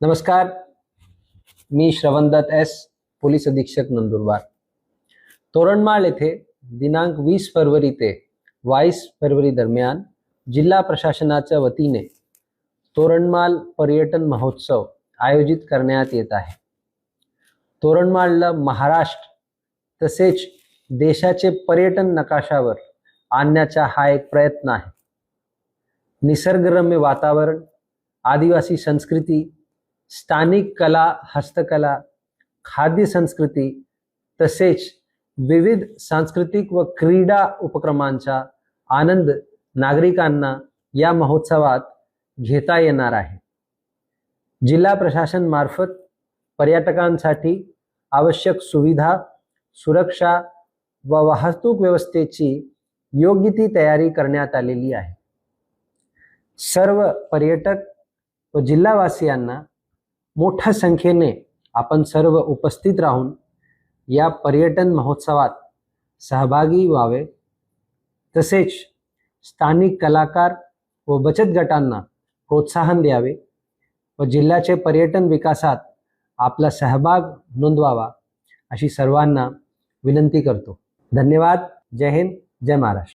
नमस्कार, मी श्रवणदत्त S, police अधीक्षक नंदुरबार। तोरणमाळ येथे दिनांक 20 फरवरी ते 22 फरवरी दरम्यान जिल्हा प्रशासनाच्या वतीने तोरणमाळ पर्यटन महोत्सव आयोजित करण्यात येत आहे। तोरणमाळला महाराष्ट्र तसेच देशाचे पर्यटन नकाशावर आणण्याचा हा एक प्रयत्न आहे। निसर्गरम्य वातावरण, आदिवासी संस्कृती, स्थानिक कला, हस्तकला, खाद्य संस्कृती तसेच विविध सांस्कृतिक व क्रीडा उपक्रमांचा आनंद नागरिकांना या महोत्सवात घेता येणार आहे। जिल्हा प्रशासन मार्फत पर्यटकांसाठी आवश्यक सुविधा, सुरक्षा व वाहतूक व्यवस्थेची योग्य ती तयारी करण्यात आलेली आहे। सर्व पर्यटक व जिल्हावासियांना मोठ्या संख्येने आपण सर्व उपस्थित राहून या पर्यटन महोत्सवात सहभागी व्हावे, तसेच स्थानिक कलाकार व बचत गटांना प्रोत्साहन द्यावे व जिल्ह्याचे पर्यटन विकासात आपला सहभाग नोंदवावा अशी सर्वांना विनंती करतो। धन्यवाद। जय हिंद, जय महाराष्ट्र।